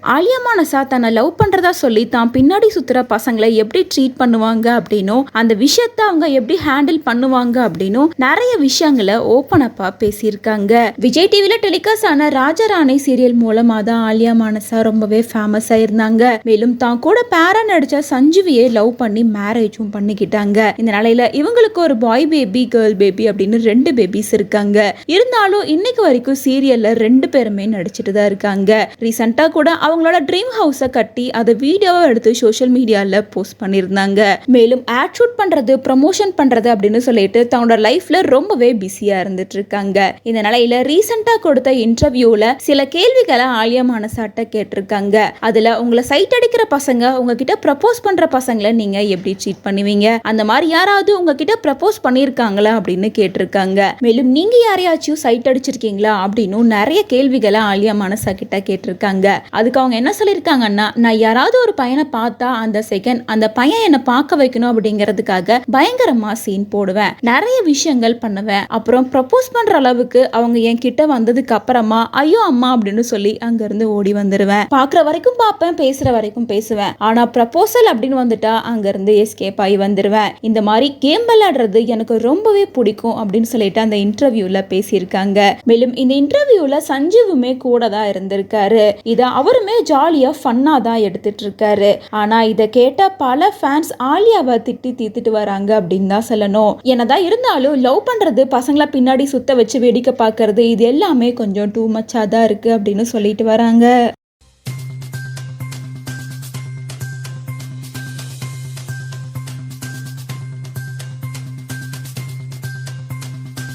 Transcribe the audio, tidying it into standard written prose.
ஆலியா மானசா தன்னை லவ் பண்றதா சொல்லி தான் பின்னாடி சுத்துற பசங்களை எப்படி ட்ரீட் பண்ணுவாங்க அப்படின்னும் அந்த விஷயத்த அவங்க எப்படி ஹேண்டில் பண்ணுவாங்க அப்படின்னும் நிறைய விஷயங்களை ஓப்பன் அப்பா பேசியிருக்காங்க. விஜய் டிவில டெலிகாஸ்ட் ஆன ராஜராணி சீரியல் மூலமா தான் ஆலியா மானசா ரொம்பவே ஃபேமஸ் ஆயிருந்தாங்க. மேலும் தான் கூட பேரா நடிச்ச சஞ்சுவியை லவ் பண்ணி மேரேஜும் பண்ணிக்கிட்டாங்க. இந்த நிலையில இவங்களுக்கு ஒரு பாய் பேபி கேர்ள் பேபி அப்படின்னு 2 பேபிஸ் இருக்காங்க. இருந்தாலும் இன்னைக்கு வரைக்கும் சீரியல்ல 2 பேருமே நடிச்சிட்டு தான் இருக்காங்க. ரீசெண்டா கூட அவங்களோட ட்ரீம் ஹவுஸை கட்டி அதை வீடியோவை எடுத்து சோஷியல் மீடியாவில் போஸ்ட் பண்ணியிருந்தாங்க. மேலும் ஆட் ஷூட் பண்றது ப்ரமோஷன் பண்றது அப்படின்னு சொல்லிட்டு தன்னோட லைஃப்ல ரொம்பவே பிஸியா இருந்துட்டு இருக்காங்க. இந்த நிலையில ரீசெண்டா கொடுத்த இன்டர்வியூல சில கேள்விகளை ஆலியா மானசாட்ட கேட்டிருக்காங்க. அதுல உங்களை சைட் அடிக்கிற பசங்க உங்ககிட்ட ப்ரப்போஸ் பண்ற பசங்களை நீங்க எப்படி ட்ரீட் பண்ணுவீங்க, அந்த மாதிரி யாராவது உங்ககிட்ட ப்ரப்போஸ் பண்ணியிருக்காங்களா அப்படின்னு கேட்டிருக்காங்க. மேலும் நீங்க யாரையாச்சும் சைட் அடிச்சிருக்கீங்களா அப்படின்னு நிறைய கேள்விகளை ஆலியா மானசா கிட்ட கேட்டிருக்காங்க. அதுக்கு அவங்க என்ன சொல்லியிருக்காங்கன்னா, நான் யாராவது ஒரு பையனை பார்த்தா அந்த செகண்ட் அந்த பையன் என்னை பார்க்க வைக்கணும் அப்படிங்கிறதுக்காக பயங்கரமா சீன் போடுவேன், நிறைய விஷயங்கள் பண்ணுவேன். அப்புறம் ப்ரப்போஸ் பண்ற அளவுக்கு அவங்க என் கிட்ட வந்ததுக்கு அப்புறமா ஐயோ அம்மா அப்படின்னு சொல்லி அங்க இருந்து ஓடி வந்துருவேன். பாக்குற வரைக்கும் பார்ப்பேன், பேசுற வரைக்கும் பேசுவேன். ஆனா ப்ரப்போசல் அப்படின்னு வந்துட்டா அங்க இருந்து எஸ்கேப் ஆகி வந்துருவேன். இந்த மாதிரி கேம் விளையாடுறது எனக்கு ரொம்பவே பிடிக்கும் அப்படின்னு சொல்லிட்டு அந்த இன்டர்வியூல பேசியிருக்காங்க. மேலும் இந்த இன்டர்வியூல சஞ்சீவுமே கூட தான் இருந்திருக்காரு. இத அவருமே ஜாலியா ஃபன்னா தான் எடுத்துட்டு இருக்காரு. ஆனா இதை கேட்ட பல ஃபேன்ஸ் ஆலியாவை திட்டி தீர்த்துட்டு வராங்க அப்படின்னு தான் சொல்லணும். என்னதான் இருந்தாலும் லவ் பண்றது, பசங்களை பின்னாடி சுத்த வச்சு வேடிக்கை பார்க்கறது, இது எல்லாமே கொஞ்சம் டூ மச்சா தான் இருக்கு அப்படின்னு சொல்லிட்டு வராங்க.